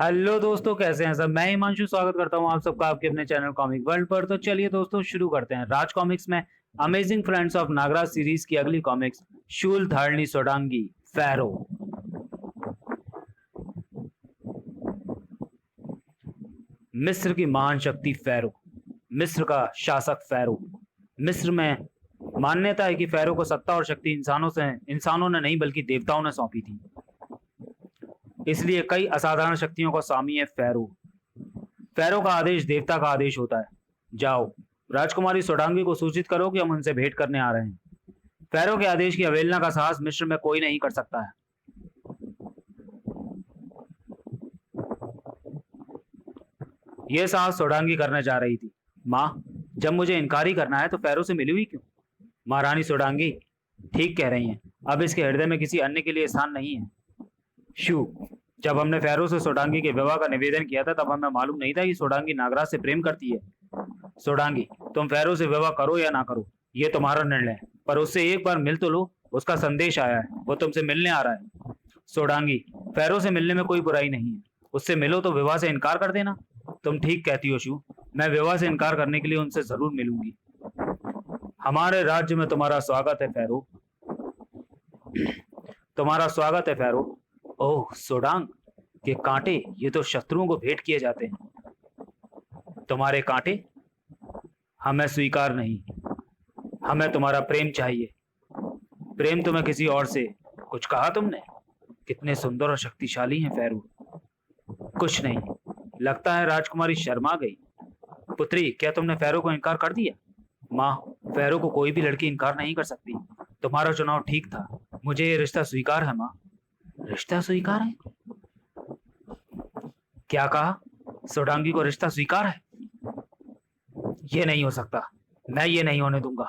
Hello दोस्तों, कैसे हैं सब। मैं हिमांशु स्वागत करता हूं आप सबका आपके अपने चैनल कॉमिक वर्ल्ड पर। तो चलिए दोस्तों शुरू करते हैं। राज कॉमिक्स में amazing friends of Nagraj series की अगली कॉमिक्स शूल धारणी सोडांगी फैरो। मिस्र की महान शक्ति फैरो, मिस्र का शासक फैरो। मिस्र में मान्यता है कि फैरो को सत्ता और शक्ति इंसानों ने नहीं बल्कि देवताओं ने सौंपी थी। इसलिए कई असाधारण शक्तियों का स्वामी है फैरो। फैरो का आदेश देवता का आदेश होता है। जाओ, राजकुमारी सोडांगी को सूचित करो कि हम उनसे भेंट करने आ रहे हैं। फैरो के आदेश की अवहेलना का साहस मिस्र में कोई नहीं कर सकता है। यह साहस सोडांगी करने जा रही थी। माँ, जब मुझे इनकार ही करना है तो फैरो से मिली हुई क्यों? महारानी सोडांगी ठीक कह रही हैं। अब इसके हृदय में किसी अन्य के लिए स्थान नहीं है। शू, जब हमने फैरो से सोडांगी के विवाह का निवेदन किया था तब हमें मालूम नहीं था कि सोडांगी नागराज से प्रेम करती है। सोडांगी, तुम फैरो से विवाह करो या ना करो, ये तुम्हारा निर्णय है, पर उससे एक बार मिल तो लो। उसका संदेश आया है, वो तुमसे मिलने आ रहा है। सोडांगी, फैरो से मिलने में कोई बुराई नहीं है। उससे मिलो तो विवाह से इनकार कर देना। तुम ठीक कहती हो शू, मैं विवाह से इनकार करने के लिए उनसे जरूर मिलूंगी। हमारे राज्य में तुम्हारा स्वागत है फैरो। तुम्हारा स्वागत है फैरो। ओह सोडांग के कांटे, ये तो शत्रुओं को भेंट किए जाते हैं। तुम्हारे कांटे हमें स्वीकार नहीं। हमें तुम्हारा प्रेम चाहिए। प्रेम तुम्हें किसी और से? कुछ कहा तुमने? कितने सुंदर और शक्तिशाली हैं फैरो। कुछ नहीं, लगता है राजकुमारी शर्मा गई। पुत्री, क्या तुमने फैरो को इनकार कर दिया? माँ, फैरो को कोई भी लड़की इनकार नहीं कर सकती। तुम्हारा चुनाव ठीक था। मुझे ये रिश्ता स्वीकार है माँ। रिश्ता स्वीकार है? क्या कहा? सोडांगी को रिश्ता स्वीकार है? ये नहीं हो सकता। मैं ये नहीं होने दूंगा।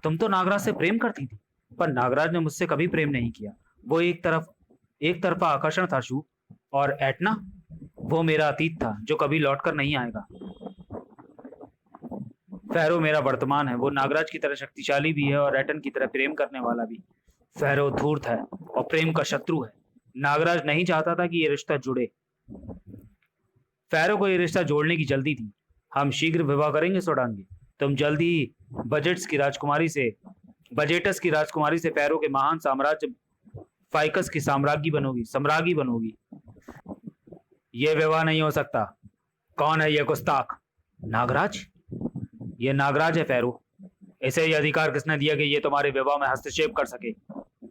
तुम तो नागराज से प्रेम करती थी, पर नागराज ने मुझसे कभी प्रेम नहीं किया। वो एक तरफा आकर्षण था शू। और एटना, वो मेरा अतीत था जो कभी लौटकर नहीं आएगा। फैरो मेरा वर्तमान है। वो नागराज की तरह शक्तिशाली भी है और एटन की तरह प्रेम करने वाला भी। फैरो धूर्त है और प्रेम का शत्रु है। नागराज नहीं चाहता था कि ये रिश्ता जुड़े। फैरो को ये रिश्ता जोड़ने की जल्दी थी। हम शीघ्र विवाह करेंगे सोडांगी। तुम जल्दी ही बजेटस की राजकुमारी से फैरो के महान साम्राज्य फाइकस की सम्राज्ञी बनोगी। ये विवाह नहीं हो सकता। कौन है ये गुस्ताख? नागराज? ये नागराज है फैरो। इसे यह अधिकार किसने दिया कि ये तुम्हारे विवाह में हस्तक्षेप कर सके?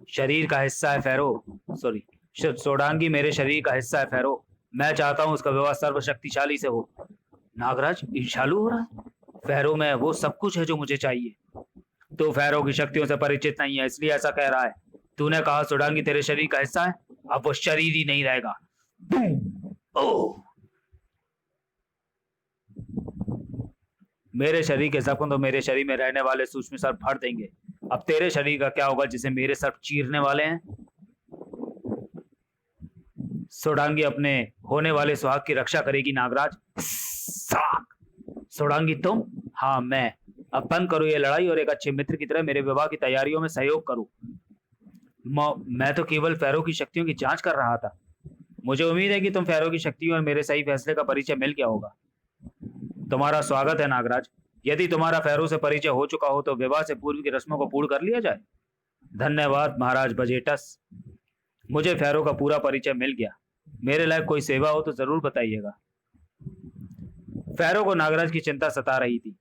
शरीर का हिस्सा है फैरो। सॉरी, सोडांगी मेरे शरीर का हिस्सा है फैरो। मैं चाहता हूं उसका विवाह सर्वशक्तिशाली से हो। नागराज ईर्ष्यालु हो रहा है। फैरो में वो सब कुछ है जो मुझे चाहिए। तो फैरो की शक्तियों से परिचित नहीं है, इसलिए ऐसा कह रहा है। तूने कहा सोडांगी तेरे शरीर का हिस्सा है, अब वो शरीर ही नहीं रहेगा। ओह, मेरे शरीर के जख्म तो मेरे शरीर में रहने वाले सूक्ष्म सर्प भर देंगे। अब तेरे शरीर का क्या होगा जिसे मेरे सर्प चीरने वाले हैं? सोडांगी अपने होने वाले सुहाग की रक्षा करेगी नागराज। सोडांगी तुम? हाँ मैं। अब बंद करो ये लड़ाई और एक अच्छे मित्र की तरह मेरे विवाह की तैयारियों में सहयोग करो। मैं तो केवल फैरो की शक्तियों की जांच कर रहा था। मुझे उम्मीद है कि तुम फैरो की शक्तियों और मेरे सही फैसले का परिचय मिल गया होगा। तुम्हारा स्वागत है नागराज। यदि तुम्हारा फैरो से परिचय हो चुका हो तो विवाह से पूर्व की रस्मों को पूर्ण कर लिया जाए। धन्यवाद महाराज बजेटस, मुझे फैरो का पूरा परिचय मिल गया। मेरे लायक कोई सेवा हो तो जरूर बताइएगा। फैरो को नागराज की चिंता सता रही थी।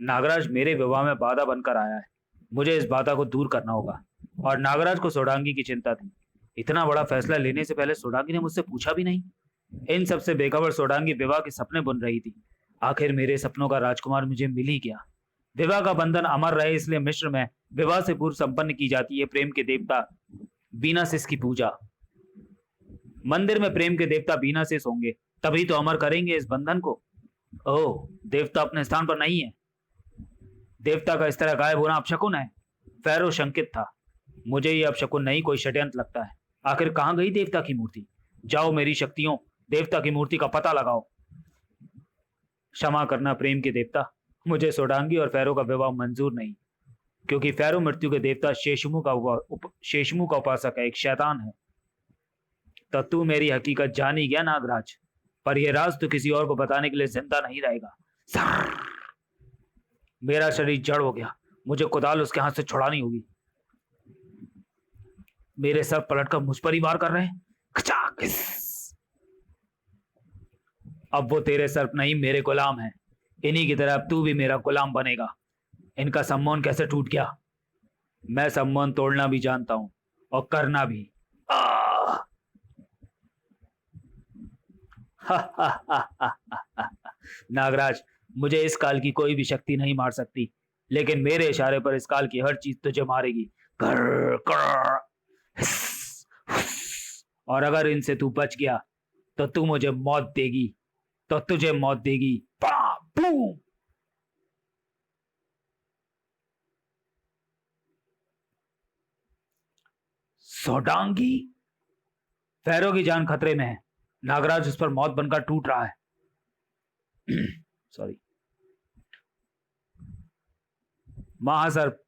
नागराज मेरे विवाह में बाधा बनकर आया है। मुझे इस बाधा को दूर करना होगा। और नागराज को सोडांगी की चिंता थी। इतना बड़ा फैसला लेने से पहले सोडांगी ने मुझसे पूछा भी नहीं। इन सबसे बेखबर सोडांगी विवाह के सपने बुन रही थी। आखिर मेरे सपनों का राजकुमार मुझे मिल ही गया। विवाह का बंधन अमर रहे इसलिए मिस्र में विवाह से पूर्व संपन्न की जाती है प्रेम के देवता बीनासिस की पूजा। मंदिर में प्रेम के देवता बीनासिस होंगे, तभी तो अमर करेंगे इस बंधन को। ओह, देवता अपने स्थान पर नहीं है। देवता का इस तरह गायब होना अपशकुन है। फैरो शंकित था। मुझे ये अपशकुन नहीं, कोई षड्यंत्र लगता है। आखिर कहां गई देवता की मूर्ति? जाओ मेरी शक्तियों, देवता की मूर्ति का पता लगाओ। क्षमा करना प्रेम के देवता, मुझे सोडांगी और फैरो का विवाह मंजूर नहीं। क्योंकि फैरो मृत्यु के देवता शेषमु का उपासक है, एक शैतान है। तो तू मेरी हकीकत जान ही गया नागराज, पर यह राज तो किसी और को बताने के लिए जिंदा नहीं रहेगा। मेरा शरीर जड़ हो गया, मुझे कुदाल उसके हाथ से छुड़ानी होगी। मेरे सर पलटकर मुझ पर ही वार कर रहे हैं। अब वो तेरे सर्प नहीं मेरे गुलाम है, इन्हीं की तरह अब तू भी मेरा गुलाम बनेगा। इनका सम्मान कैसे टूट गया? मैं सम्मान तोड़ना भी जानता हूं और करना भी। नागराज, मुझे इस काल की कोई भी शक्ति नहीं मार सकती, लेकिन मेरे इशारे पर इस काल की हर चीज तुझे मारेगी। कर, कर, और अगर इनसे तू बच गया तो तू मुझे मौत देगी, तो तुझे मौत देगी। सोडांगी, फैरो की जान खतरे में है। नागराज उस पर मौत बनकर टूट रहा है। सॉरी। महासर्प,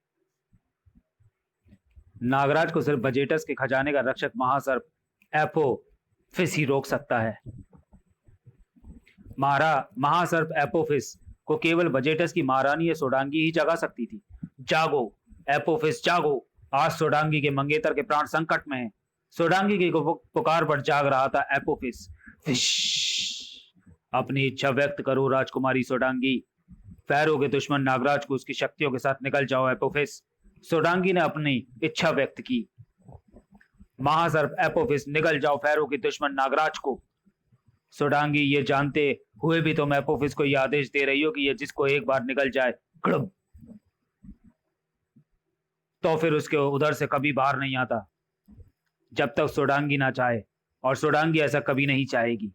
नागराज को सिर्फ बजेटस के खजाने का रक्षक महासर्प एपोफिस ही रोक सकता है। महासर्प एपोफिस को केवल बजेटस की महारानी सोडांगी ही जगा सकती थी। जागो एपोफिस, जागो। आज सोडांगी के मंगेतर के प्राण संकट में हैं। सोडांगी की पुकार पर जाग रहा था एपोफिस। अपनी इच्छा व्यक्त करो राजकुमारी सोडांगी। फैरो के दुश्मन नागराज को उसकी शक्तियों के साथ निकल जाओ एपोफिस। सोडांगी ने अपनी इच्छा व्यक्त की। महासर्प एपोफिस, निकल जाओ फैरो के दुश्मन नागराज को। सोडांगी, ये जानते हुए भी तुम एपोफिस को यह आदेश दे रही हो कि ये जिसको एक बार निकल जाए तो फिर उसके उधर से कभी बाहर नहीं आता, जब तक सोडांगी ना चाहे, और सोडांगी ऐसा कभी नहीं चाहेगी।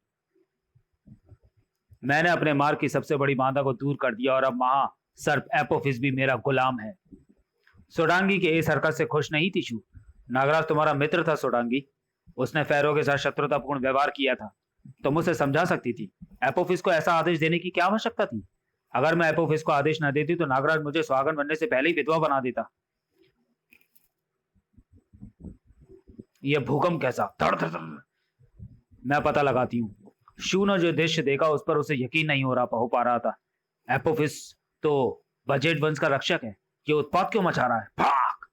मैंने अपने मार्ग की सबसे बड़ी बाधा को दूर कर दिया और अब महासर्प एपोफिस भी मेरा गुलाम है। सोडांगी के इस हरकत से खुश नहीं थी शू। नागराज तुम्हारा मित्र था सोडांगी, उसने फैरो के साथ शत्रुतापूर्ण व्यवहार किया था, तुम उसे समझा सकती थी। एपोफिस को ऐसा आदेश देने की क्या आवश्यकता थी? अगर मैं एपोफिस को आदेश न देती तो नागराज मुझे सुहागन बनने से पहले ही विधवा बना देता। यह भूकंप कैसा? धड़ धड़ धड़। मैं पता लगाती हूँ। शू ने जो दृश्य देखा उस पर उसे यकीन नहीं हो पा रहा था। एपोफिस तो बजेट वंश का रक्षक है, ये उत्पात क्यों मचा रहा है? भाग!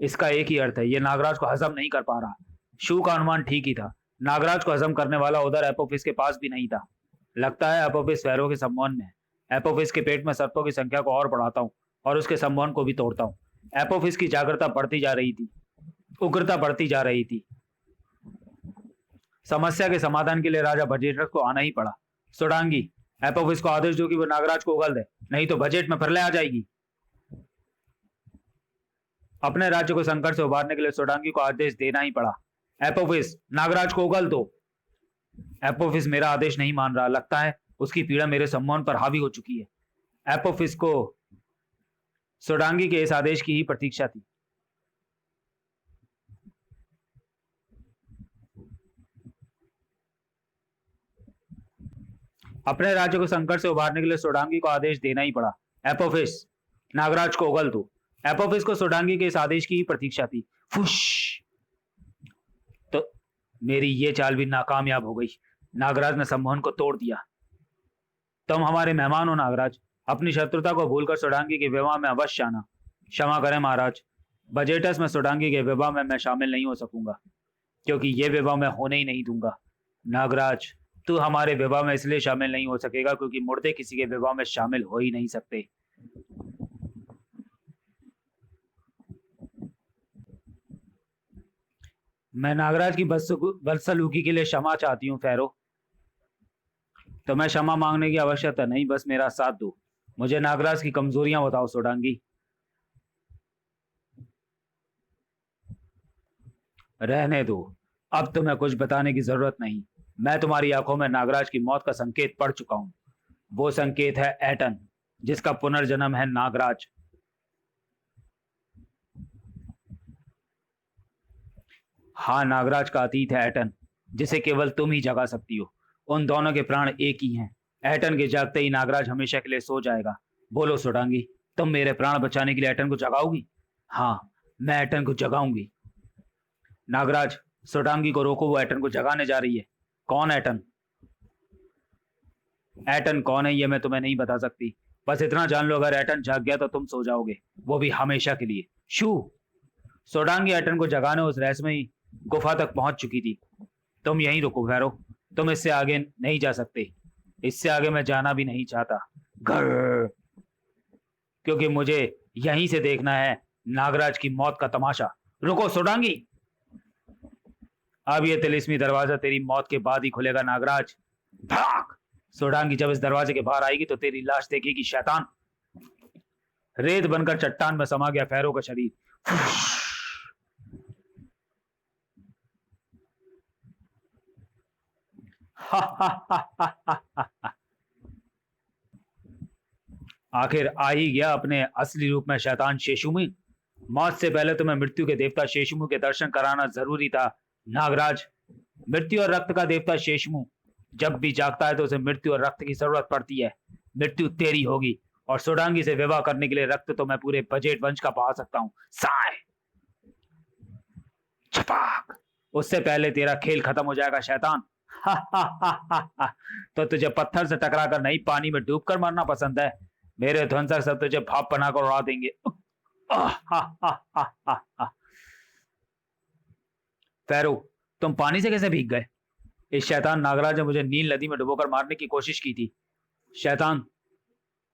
इसका एक ही अर्थ है, ये नागराज को हजम नहीं कर पा रहा। शू का अनुमान ठीक ही था, नागराज को हजम करने वाला उधर एपोफिस के पास भी नहीं था। लगता है एपोफिस फैरो के सम्मान में है। एपोफिस के पेट में सर्पों की संख्या को और बढ़ाता हूँ और उसके सम्मान को भी तोड़ता हूँ। एपोफिस की जागरूकता बढ़ती जा रही थी, उग्रता बढ़ती जा रही थी। समस्या के समाधान के लिए राजा बजेटस को आना ही पड़ा। सोडांगी, एपोफिस को आदेश दो कि वो नागराज को उगल दे, नहीं तो बजट में प्रलय आ जाएगी। अपने राज्य को संकट से उबारने के लिए सोडांगी को आदेश देना ही पड़ा। एपोफिस, नागराज को उगल दो। एपोफिस मेरा आदेश नहीं मान रहा, लगता है उसकी पीड़ा मेरे सम्मान पर हावी हो चुकी है। एपोफिस को सोडांगी के इस आदेश की ही प्रतीक्षा थी। अपने राज्य को संकट से उबारने के लिए सोडांगी को आदेश देना ही पड़ा। एपोफिस, नागराज को उगल दो। एपोफिस को सोडांगी के इस आदेश की ही प्रतीक्षा थी। फुश! तो मेरी ये चाल भी नाकामयाब हो गई। नागराज ने सम्मोहन को तोड़ दिया। तुम हमारे मेहमान हो नागराज, अपनी शत्रुता को भूलकर सोडांगी के विवाह में अवश्य आना। क्षमा करें महाराज, बजेटस में सोडांगी के विवाह में मैं शामिल नहीं हो सकूंगा, क्योंकि ये विवाह मैं होने ही नहीं दूंगा। नागराज, तू हमारे विवाह में इसलिए शामिल नहीं हो सकेगा क्योंकि मुर्दे किसी के विवाह में शामिल हो ही नहीं सकते। मैं नागराज की बदसलूकी के लिए क्षमा चाहती हूँ फैरो। तो मैं क्षमा मांगने की आवश्यकता नहीं, बस मेरा साथ दो। मुझे नागराज की कमजोरियां बताओ सोडांगी। रहने दो, अब तुम्हें कुछ बताने की जरूरत नहीं। मैं तुम्हारी आंखों में नागराज की मौत का संकेत पढ़ चुका हूं। वो संकेत है एटन, जिसका पुनर्जन्म है नागराज। हाँ, नागराज का अतीत है एटन, जिसे केवल तुम ही जगा सकती हो। उन दोनों के प्राण एक ही हैं। एटन के जागते ही नागराज हमेशा के लिए सो जाएगा। बोलो सोडांगी, तुम मेरे प्राण बचाने के लिए एटन को जगाओगी? हाँ, मैं एटन को जगाऊंगी। नागराज, सोडांगी को रोको, वो एटन को जगाने जा रही है। कौन एटन? एटन कौन है ये मैं तुम्हें नहीं बता सकती, बस इतना जान लो, अगर एटन जाग गया तो तुम सो जाओगे, वो भी हमेशा के लिए। शू। सोडांगी एटन को जगाने उस रहस्यमयी गुफा तक पहुंच चुकी थी। तुम यहीं रुको भैरो, तुम इससे आगे नहीं जा सकते। इससे आगे मैं जाना भी नहीं चाहता, घर, क्योंकि मुझे यहीं से देखना है नागराज की मौत का तमाशा। रुको सोडांगी, अब ये तिलिस्मी दरवाजा तेरी मौत के बाद ही खुलेगा नागराज। भाग! सोडांगी जब इस दरवाजे के बाहर आएगी तो तेरी लाश देखेगी शैतान। रेत बनकर चट्टान में समा गया फैरो का शरीर। आखिर आ ही गया अपने असली रूप में शैतान शेषुमु। मौत से पहले तुम्हें मृत्यु के देवता शेषुमु के दर्शन कराना जरूरी था नागराज। मृत्यु और रक्त का देवता शेषुमु जब भी जागता है तो उसे मृत्यु और रक्त की जरूरत पड़ती है। मृत्यु तेरी होगी, और सोडांगी से विवाह करने के लिए रक्त तो मैं पूरे बजट वंश का बहा सकता हूं। साय छपाक, उससे पहले तेरा खेल खत्म हो जाएगा शैतान। तो तुझे पत्थर से टकराकर नहीं, पानी में डूबकर मरना पसंद है? मेरे ध्वंसक सब तुझे भाप बनाकर उड़ा देंगे। फैरो, तुम पानी से कैसे भीग गए? इस शैतान नागराज ने मुझे नील नदी में डुबोकर मारने की कोशिश की थी। शैतान,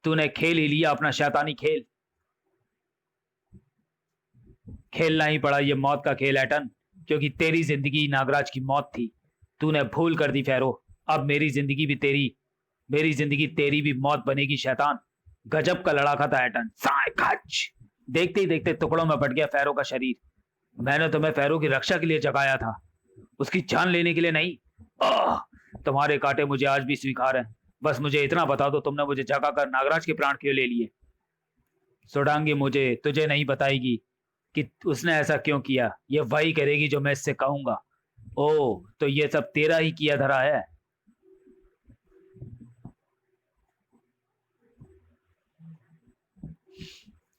तूने खेल ही लिया अपना शैतानी खेल। खेलना ही पड़ा ये मौत का खेल एटन, क्योंकि तेरी जिंदगी नागराज की मौत थी। तूने भूल कर दी फैरो, अब मेरी जिंदगी भी मौत बनेगी शैतान। गजब का लड़ाका था एटन। साय खच! देखते ही देखते टुकड़ों में बट गया फैरो का शरीर। मैंने तुम्हें फैरो की रक्षा के लिए जगाया था, उसकी जान लेने के लिए नहीं। तुम्हारे कांटे मुझे आज भी स्वीकार हैं। बस मुझे इतना बता दो, तुमने मुझे जगाकर नागराज के प्राण क्यों ले लिए? सोडांगी मुझे तुझे नहीं बताएगी कि उसने ऐसा क्यों किया। ये वही करेगी जो मैं इससे कहूंगा। ओ, तो ये सब तेरा ही किया धरा है।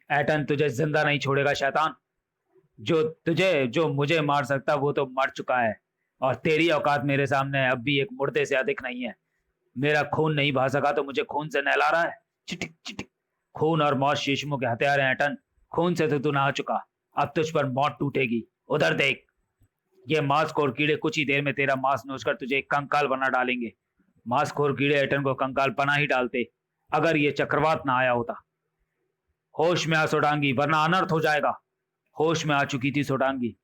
एटन तुझे जिंदा नहीं छोड़ेगा शैतान। जो मुझे मार सकता वो तो मर चुका है, और तेरी औकात मेरे सामने अब भी एक मुर्दे से अधिक नहीं है। मेरा खून नहीं बहा सका तो मुझे खून से नहला रहा है। चिटिक चिटिक। खून और मौत शीशमों के हथियार हैं एटन। खून से तो तू नहा चुका, अब तुझ पर मौत टूटेगी। उधर देख, ये मांसखोर कीड़े कुछ ही देर में तेरा मांस नोचकर तुझे एक कंकाल बना डालेंगे। मांसखोर कीड़े एटन को कंकाल बना ही डालते अगर ये चक्रवात ना आया होता। होश में आ सोडांगी, वरना अनर्थ हो जाएगा। होश में आ चुकी थी सोडांगी।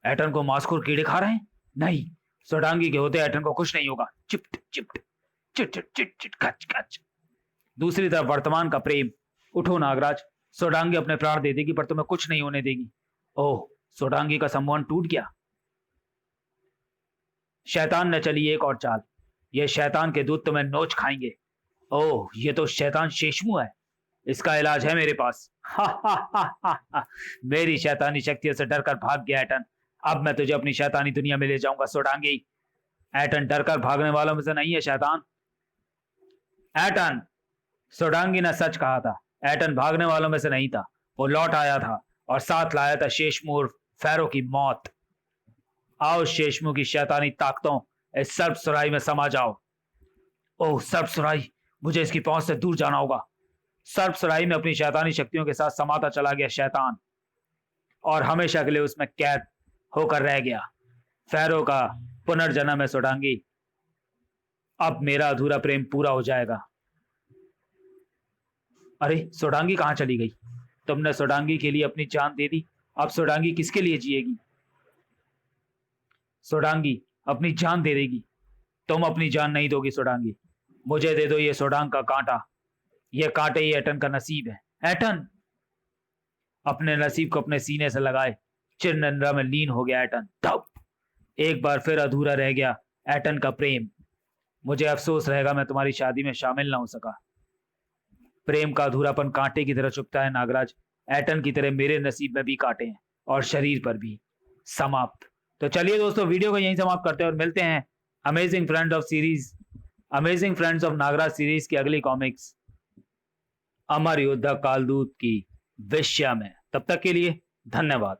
एटन को मांसखोर कीड़े खा रहे हैं? नहीं, सोडांगी के होते एटन को कुछ नहीं होगा। चिप्ट चिप्ट चिट चिट चिट चिट खच खच। दूसरी तरफ वर्तमान का प्रेम। उठो नागराज, सोडांगी अपने प्राण दे देगी पर तुम्हें कुछ नहीं होने देगी। ओह, सोडांगी का सम्मोहन टूट गया। शैतान ने चली एक और चाल। ये शैतान के दूध तुम्हें नोच खाएंगे। ओह, ये तो शैतान शेषमु है। इसका इलाज है मेरे पास। मेरी शैतानी शक्तियों से डरकर भाग गया एटन। अब मैं तुझे अपनी शैतानी दुनिया में ले जाऊंगा सोडांगी। एटन डरकर भागने वालों में से नहीं है शैतान। एटन, सोडांगी ने सच कहा था। एटन भागने वालों में से नहीं था, वो लौट आया था और साथ लाया था शेषमु फैरो की मौत। आओ शेषमु की शैतानी ताकतों, इस सर्पसुराई में समा जाओ। ओह सर्पसुराई, मुझे इसकी पहुंच से दूर जाना होगा। सर्पसुराई में अपनी शैतानी शक्तियों के साथ समाता चला गया शैतान, और हमेशा के लिए उसमें कैद होकर रह गया। फैरो का पुनर्जन्म है सोडांगी। अब मेरा अधूरा प्रेम पूरा हो जाएगा। अरे सोडांगी कहां चली गई? तुमने सोडांगी के लिए अपनी जान दे दी, अब सोडांगी किसके लिए जिएगी? सोडांगी अपनी जान दे देगी। तुम अपनी जान नहीं दोगी सोडांगी। मुझे दे दो ये सोडांग का कांटा। ये कांटे ही एटन का नसीब है। एटन अपने नसीब को अपने सीने से लगाए चिर निद्रा में लीन हो गया एटन। तब एक बार फिर अधूरा रह गया एटन का प्रेम। मुझे अफसोस रहेगा मैं तुम्हारी शादी में शामिल ना हो सका। प्रेम का अधूरापन कांटे की तरह चुभता है नागराज। एटन की तरह मेरे नसीब में भी कांटे हैं, और शरीर पर भी। समाप्त। तो चलिए दोस्तों, वीडियो को यहीं समाप्त करते हैं और मिलते हैं amazing friend of series amazing friends of Nagraj series की अगली कॉमिक्स अमर योद्धा कालदूत की विषय में। तब तक के लिए धन्यवाद।